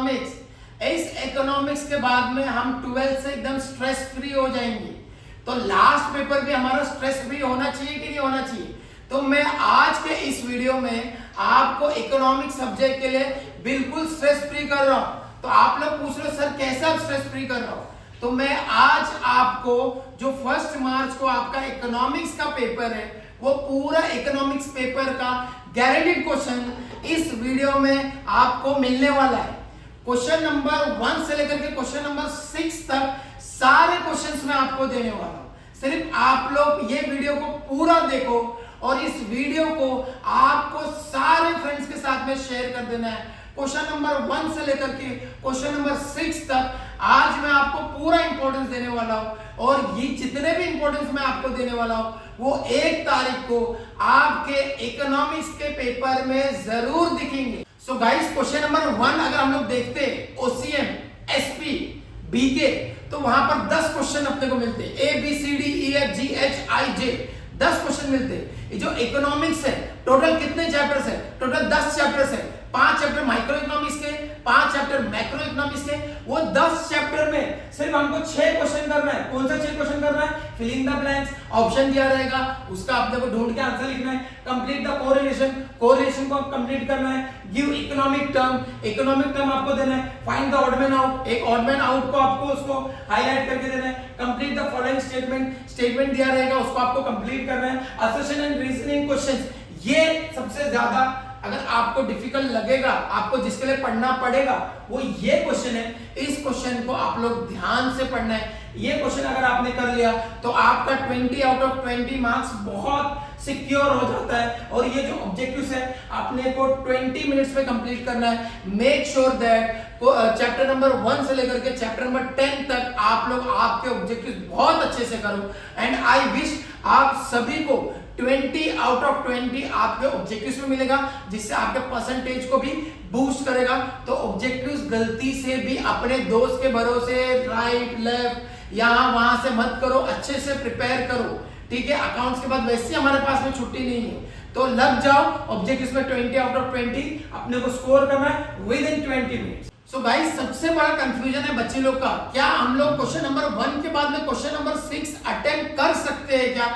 Economics. इस economics के बाद में हम 12th से एकदम स्ट्रेस फ्री हो जाएंगे। तो लास्ट पेपर भी हमारा स्ट्रेस फ्री होना चाहिए कि नहीं होना चाहिए। तो मैं आज के इस वीडियो में आपको इकोनॉमिक्स सब्जेक्ट के लिए बिल्कुल स्ट्रेस फ्री कर रहा हूं। तो आप लोग पूछ रहे हो सर कैसे आप स्ट्रेस फ्री कर रहा हूं। तो मैं आज आपको जो 1 मार्च को आपका इकोनॉमिक्स का पेपर है वो पूरा इकोनॉमिक्स पेपर का गारंटीड क्वेश्चन इस वीडियो में आपको मिलने वाला है। क्वेश्चन नंबर 1 से लेकर के क्वेश्चन नंबर 6 तक सारे क्वेश्चंस मैं आपको देने वाला हूं। सिर्फ आप लोग ये वीडियो को पूरा देखो और इस वीडियो को आपको सारे फ्रेंड्स के साथ में शेयर कर देना है। क्वेश्चन नंबर 1 से लेकर के क्वेश्चन नंबर 6 तक आज मैं आपको पूरा इंपॉर्टेंस देने वाला हूं और ये जितने भी इंपॉर्टेंस मैं आपको देने वाला हूं वो 1 तारीख को आपके इकोनॉमिक्स के पेपर में जरूर दिखेंगे। सो गाइस क्वेश्चन नंबर 1 अगर हम लोग देखते हैं ओसीएम, एसपी, बीके तो वहां पर 10 क्वेश्चन अपने को मिलते हैं। A B C D E F G H I J 10 question मिलते हैं। ये जो इकोनॉमिक्स है टोटल कितने चैप्टर्स है? टोटल 10 चैप्टर्स है। 5 चैप्टर माइक्रो इकोनॉमिक्स के, 5 चैप्टर मैक्रो इकोनॉमिक्स के। वो 10 चैप्टर में सिर्फ हमको 6 क्वेश्चन करना है। कौन सा 6 क्वेश्चन करना है? Fill in the blanks, option दिया रहेगा उसका आपने को ढूंढ के आंसर लिखना है। कंप्लीट द कोरिलेशन, कोरिलेशन को कंप्लीट करना है। Give economic term, economic term आपको देना है। Find the odd man out, एक ऑड मैन आउट को आपको उसको हाईलाइट करके देना है। Complete the following statement, statement दिया रहेगा उसको आपको कंप्लीट करना है। असर्शन एंड रीजनिंग क्वेश्चंस, ये सबसे ज्यादा अगर आपको डिफिकल्ट लगेगा, आपको जिसके लिए पढ़ना पड़ेगा वो ये क्वेश्चन है। इस क्वेश्चन को आप लोग ध्यान से पढ़ना है। ये क्वेश्चन अगर आपने कर लिया तो आपका 20 आउट ऑफ 20 मार्क्स बहुत सिक्योर हो जाता है। और ये जो ऑब्जेक्टिव्स है आपने को 20 मिनट्स में कंप्लीट करना है। Make sure that chapter number 1 से लेकर के चैप्टर नंबर 10 तक आप लोग आपके ऑब्जेक्टिव्स बहुत अच्छे से करो। एंड आई विश आप सभी को 20 आउट ऑफ 20 आपके ऑब्जेक्टिव्स में मिलेगा, जिससे आपके परसेंटेज को भी बूस्ट करेगा। तो ऑब्जेक्टिव्स गलती से भी अपने दोस्त के भरोसे राइट लेफ्ट यहां वहां से मत करो, अच्छे से प्रिपेयर करो, ठीक है। अकाउंट्स के बाद वैसे हमारे पास में छुट्टी नहीं है, तो लग जाओ ऑब्जेक्टिव्स में। 20 आउट ऑफ 20 अपने को स्कोर करना है with in 20 minutes. So guys सबसे बड़ा कंफ्यूजन है बच्चे लोग का, क्या हम लोग क्वेश्चन नंबर 1 के बाद में क्वेश्चन नंबर 6 अटेम्प्ट कर सकते हैं क्या?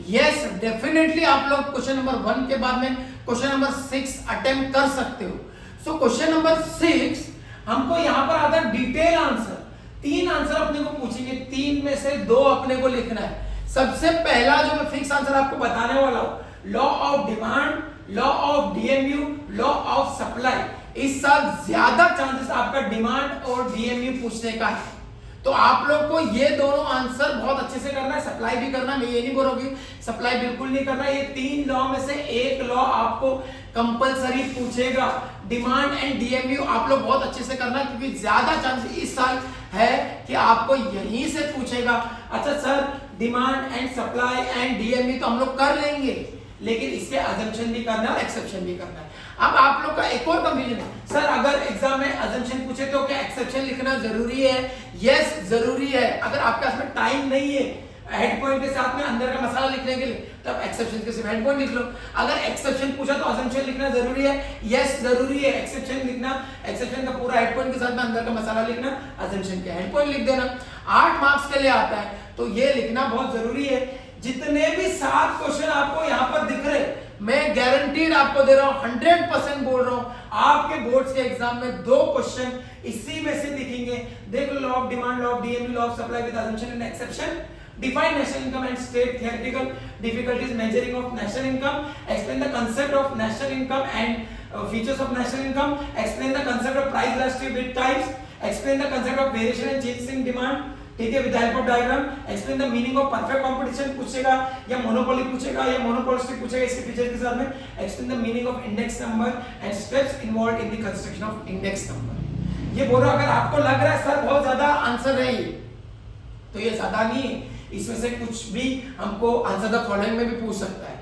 यस डेफिनेटली आप लोग क्वेश्चन नंबर 1 के बाद में क्वेश्चन नंबर 6 अटेम्प्ट कर सकते हो। सो क्वेश्चन नंबर 6 हमको यहां पर आता है डिटेल आंसर। 3 आंसर अपने को पूछेंगे, 3 में से 2 अपने को लिखना है। सबसे पहला जो मैं फिक्स आंसर आपको बताने वाला हूं, law of demand, law of DMU, law of supply. इस साल ज्यादा चांसेस आपका डिमांड और डीएमयू पूछने का है। तो आप लोग को ये दोनों आंसर बहुत अच्छे से करना है। सप्लाई भी करना है, मैं ये नहीं बोल रहा हूं कि सप्लाई बिल्कुल नहीं करना है। ये 3 लॉ में से एक लॉ आपको कंपलसरी पूछेगा। डिमांड एंड डीएमयू आप लोग बहुत अच्छे से करना है, क्योंकि ज्यादा चांसेस इस साल है कि आपको यहीं से पूछेगा। अच्छा sir demand and supply and DMU तो हम लोग कर लेंगे, लेकिन इसके अजम्पशन भी करना है और एक्सेप्शन भी करना है। अब आप लोग का एक और कंफ्यूजन है, सर अगर एग्जाम में अजम्पशन पूछे तो क्या एक्सेप्शन लिखना जरूरी है? यस जरूरी है। अगर आपके पास में टाइम नहीं है हेड पॉइंट के साथ में अंदर का मसाला लिखने के लिए, तब एक्सेप्शन के सिर्फ हेड पॉइंट लिख लो। अगर एक्सेप्शन पूछा तो अजम्पशन लिखना जरूरी है? यस जरूरी है। एक्सेप्शन लिखना, एक्सेप्शन का पूरा हेड पॉइंट के साथ में अंदर का मसाला लिखना, अजम्पशन के हेड पॉइंट लिख देना। 8 मार्क्स के लिए आता है तो ये लिखना बहुत जरूरी है। जितने भी 7 क्वेश्चन आपको यहाँ पर दिख रहे, मैं गारंटीड आपको दे रहा हूं, 100% बोल रहा हूं, आपके बोर्ड्स के एग्जाम में 2 क्वेश्चन इसी में से दिखेंगे। देख लो, law of demand, law of DMU, law of supply with assumption and exception, define national income and state theoretical difficulties measuring of national income, explain the concept of national income and features of national income, explain the concept of price elasticity with types, explain the concept of variation and changes in demand, ठीक है, with help of diagram, explain the meaning of perfect competition पूछेगा या monopoly पूछेगा या monopolistic पूछेगा, इसके feature के साथ में explain the meaning of index number and steps involved in the construction of index number. ये बोल रहा अगर आपको लग रहा है सर बहुत ज्यादा आंसर है ये, तो ये ज्यादा नहीं है, इसमें से कुछ भी हमको आंसर द फॉलोइंग में भी पूछ सकता है।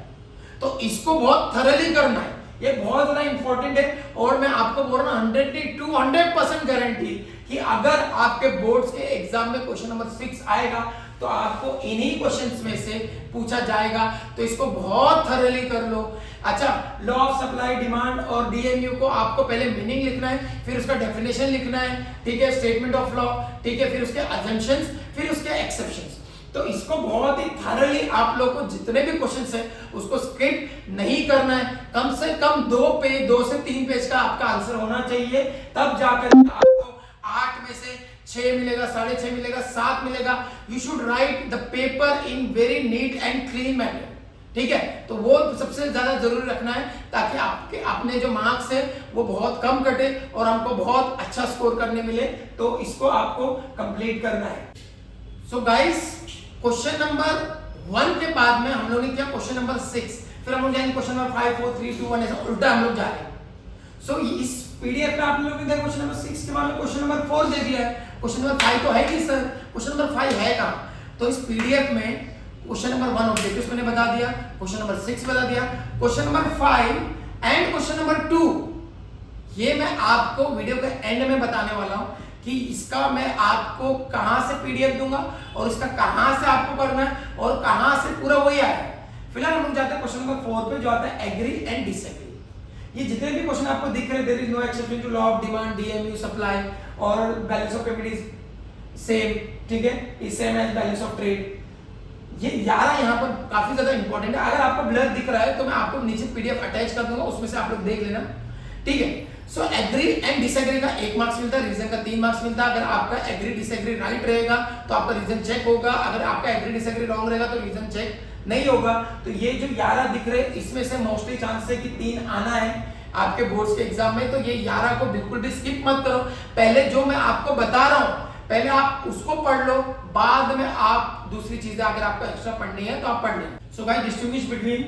तो इसको बहुत थरली करना है, ये बहुत ज्यादा इंपॉर्टेंट है। और मैं आपको बोल रहा हूं 100% गारंटी कि अगर आपके बोर्ड्स के एग्जाम में क्वेश्चन नंबर 6 आएगा तो आपको इन्हीं क्वेश्चंस में से पूछा जाएगा, तो इसको बहुत थॉरली कर लो। अच्छा, लॉ ऑफ सप्लाई डिमांड और डीएमयू को आपको पहले मीनिंग लिखना है, फिर उसका डेफिनेशन लिखना है, ठीक है, स्टेटमेंट ऑफ लॉ, ठीक है, फिर उसके अजम्पशंस, फिर उसके एक्सेप्शंस। तो इसको बहुत ही थॉरली आप लोग को जितने भी क्वेश्चंस हैं उसको स्किप नहीं करना है। कम से कम 2 से 3 पेज का आपका आंसर होना चाहिए, तब जाकर आपको 8 में से 6 मिलेगा, 6.5 मिलेगा, 7 मिलेगा। You should write the paper in very neat and clean manner, ठीक है। तो वो सबसे ज्यादा जरूरी रखना है, ताकि आपके अपने जो मार्क्स है वो बहुत कम कटे और हमको बहुत अच्छा स्कोर करने मिले। तो इसको आपको कंप्लीट करना है। सो गाइस, क्वेश्चन नंबर 1 के बाद में हम लोग ने किया क्वेश्चन नंबर 6, फिर हम लोग जाएंगे क्वेश्चन नंबर 5, 4, 3, 2, 1, ऐसा उल्टा हम लोग जा रहे हैं। सो इस पीडीएफ में आप लोगों ने देखा क्वेश्चन नंबर 6 के बाद में क्वेश्चन नंबर 4 दे दिया है। क्वेश्चन नंबर 5 तो है नहीं सर, क्वेश्चन नंबर 5 है कहाँ? तो इस पीडीएफ में क्वेश्चन नंबर 1 ऑब्जेक्टिव्स मैंने बता दिया, क्वेश्चन नंबर 6 बता दिया, question number 5 and question number 2 ये मैं आपको वीडियो के एंड में बताने वाला हूं कि इसका मैं आपको कहां से पीडीएफ दूंगा और इसका कहां से आपको करना है और कहां से पूरा वही आया है। फिलहाल हम लोग जाते हैं क्वेश्चन नंबर 4 पे, जो आता है एग्री एंड डिसएग्री। ये जितने भी क्वेश्चन आपको दिख रहे हैं, there is no exception to law of demand, DMU, supply और balance of payment is same, ठीक है, is same as balance of trade. ये 11 यहाँ पर काफी ज्यादा इंपॉर्टेंट है। अगर आपको ब्लर दिख रहा है तो मैं आपको नीचे पीडीएफ अटैच कर दूंगा, उसमें से आप लोग देख लेना, ठीक है। सो एग्री एंड डिसएग्री का 1 मार्क्स मिलता है, रीजन का 3 मार्क्स मिलता है। अगर आपका एग्री डिसएग्री राइट रहेगा तो आपका रीजन चेक होगा, अगर आपका एग्री डिसएग्री रॉन्ग रहेगा तो रीजन चेक नहीं होगा। तो ये जो 11 दिख रहे हैं इसमें से मोस्टली चांस है कि 3 आना है आपके बोर्ड्स के एग्जाम में। तो ये 11 को बिल्कुल भी स्किप मत करो। पहले जो मैं आपको बता रहा हूं पहले आप उसको पढ़ लो, बाद में आप दूसरी चीजें अगर आपको एक्स्ट्रा पढ़नी है तो आप पढ़ लें। So guys, distinguish between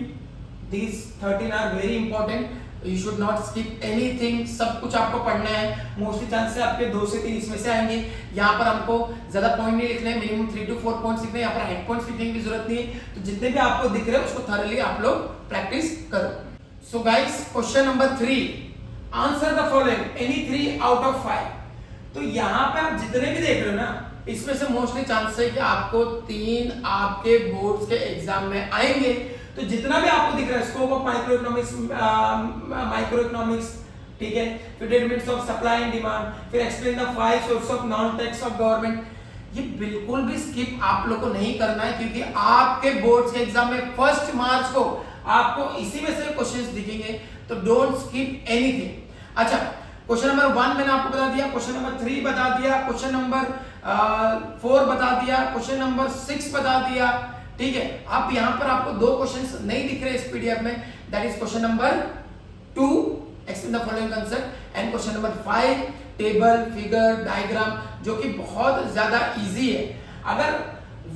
these 13 are very important. You should not skip anything, सब कुछ आपको पढ़ना है। मोस्टली चांस से आपके 2 से 3 इसमें से आएंगे। यहाँ पर हमको ज्यादा पॉइंट नहीं लिखने, मिनिमम 3 to 4 पॉइंट्स लिखने, यहाँ पर हेड पॉइंट्स लिखने की जरूरत नहीं है। तो जितने भी आपको दिख रहे हैं उसको थॉरली आप लोग प्रैक्टिस करो। So guys, question number 3, answer the following any 3 out of 5। तो यहाँ पे आप जितने भी देख रहे हो ना, इसमें से मोस्टली चांस है कि आपको 3 आपके बोर्ड्स के एग्जाम में आएंगे। तो जितना भी आपको दिख रहा है, स्कोप ऑफ माइक्रो इकोनॉमिक्स, ठीक है, फिर determinants of supply and demand, फिर explain the 5 source of non tax of government, ये बिल्कुल भी स्किप आप लोग को नहीं करना है, क्योंकि आपके बोर्ड्स के एग्जाम में 1 मार्च को आपको इसी में से क्वेश्चंस दिखेंगे। तो डोंट स्किप एनीथिंग। अच्छा, क्वेश्चन नंबर 1 मैंने आपको बता दिया, क्वेश्चन नंबर 3 बता दिया, क्वेश्चन नंबर 4 बता दिया, क्वेश्चन नंबर 6 बता दिया, ठीक है। अब यहां पर आपको 2 क्वेश्चंस नहीं दिख रहे इस पीडीएफ में, that is question number 2 explain the following concept and question number 5 table, figure, diagram, जो कि बहुत ज्यादा इजी है। अगर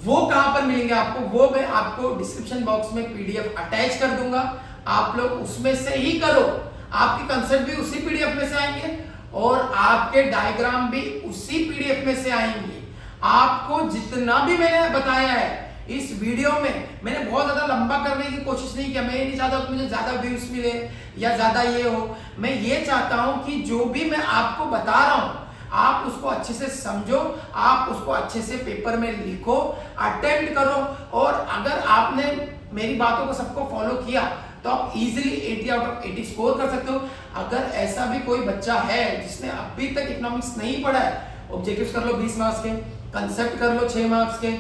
वो कहां पर मिलेंगे आपको, वो मैं आपको डिस्क्रिप्शन बॉक्स में पीडीएफ अटैच कर दूंगा, आप लोग उसमें से ही करो। आपके कंसेप्ट भी उसी पीडीएफ में से आएंगे और आपके डायग्राम भी उसी पीडीएफ में से आएंगे। आपको जितना भी मैंने बताया है इस वीडियो में, मैंने बहुत ज्यादा लंबा करने की कोशिश नहीं किया। मैं ये नहीं चाहता कि मुझे ज्यादा व्यूज मिले या ज्यादा ये हो। मैं ये चाहता हूं कि जो भी मैं आपको बता रहा हूं आप उसको अच्छे से समझो, आप उसको अच्छे से पेपर में लिखो, अटेम्प्ट करो। और अगर आपने मेरी बातों को सबको फॉलो किया तो आप इजीली 80 आउट ऑफ 80 स्कोर कर सकते हो। अगर ऐसा भी कोई बच्चा है जिसने अभी तक इकोनॉमिक्स नहीं पढ़ा है, ऑब्जेक्टिव्स कर लो 20 मार्क्स के, कंसेप्ट कर लो 6 मार्क्स के,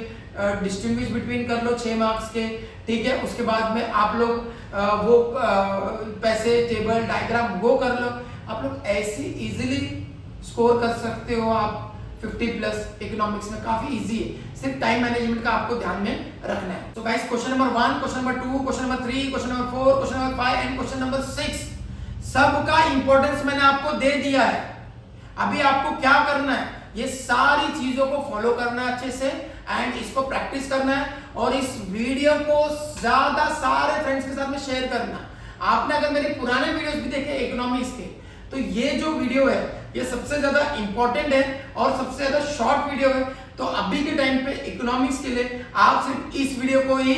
डिस्टिंग्विश बिटवीन कर लो 6 मार्क्स के, ठीक है। उसके बाद में आप लोग वो पैसे, टेबल, डायग्राम वो कर लो। आप लोग ऐसी इजीली स्कोर कर सकते हो। आप 50+ इकोनॉमिक्स में काफी इजी है, सिर्फ टाइम मैनेजमेंट का आपको ध्यान में रखना है। तो guys, question number 1, question number 2, question number 3, question number 4, question number 5 and question number 6 सबका इंपॉर्टेंस मैंने आपको दे दिया है। अभी आपको क्या करना है, ये सारी चीजों को फॉलो करना है अच्छे से एंड इसको प्रैक्टिस करना है और इस वीडियो को ज्यादा सारे फ्रेंड्स के साथ में शेयर करना। आपने अगर मेरे पुराने वीडियोस भी देखे इकोनॉमिक्स के, तो ये जो वीडियो है ये सबसे ज्यादा इंपॉर्टेंट है और सबसे ज्यादा शॉर्ट वीडियो है। तो अभी के टाइम पे इकोनॉमिक्स के लिए आप सिर्फ इस वीडियो को ही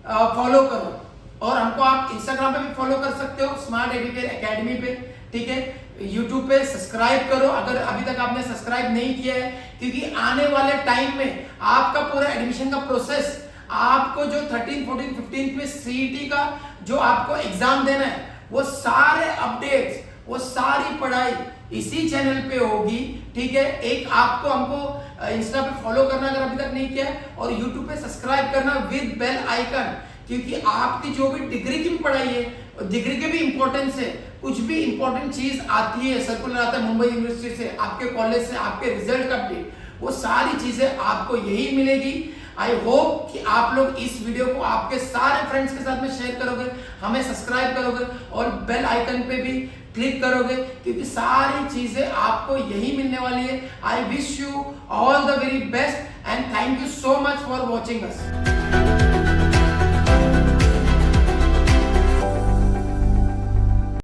फॉलो करो। और हमको आप इंस्टाग्राम पे भी फॉलो कर सकते हो, स्मार्ट एजुकेटर एकेडमी पे, ठीक है। YouTube पे सब्सक्राइब करो अगर अभी तक आपने सब्सक्राइब नहीं किया है, क्योंकि आने वाले टाइम में आपका पूरा एडमिशन का प्रोसेस, आपको जो 13, 14, 15 में CET का जो आपको एग्जाम देना है, वो सारे अपडेट्स, वो सारी पढ़ाई इसी चैनल पे होगी। ठीक है, एक आपको हमको इंस्टा पे फॉलो करना अगर अभी तक नहीं किया है, और यूट्यूब पे सब्सक्राइब करना विद बेल आइकन, क्योंकि आपकी जो भी डिग्री की पढ़ाई है, डिग्री के भी इंपॉर्टेंस है, कुछ भी इंपॉर्टेंट चीज आती है, सर्कुलर आता है मुंबई यूनिवर्सिटी से, आपके कॉलेज से, आपके रिजल्ट का अपडेट, वो सारी चीजें आपको यही मिलेगी। आई होप कि आप लोग इस वीडियो को आपके सारे फ्रेंड्स के साथ में शेयर करोगे, हमें सब्सक्राइब करोगे और बेल आइकन पे भी क्लिक करोगे, क्योंकि सारी चीजें आपको यही मिलने वाली है। I wish you all the very best and thank you so much for watching us.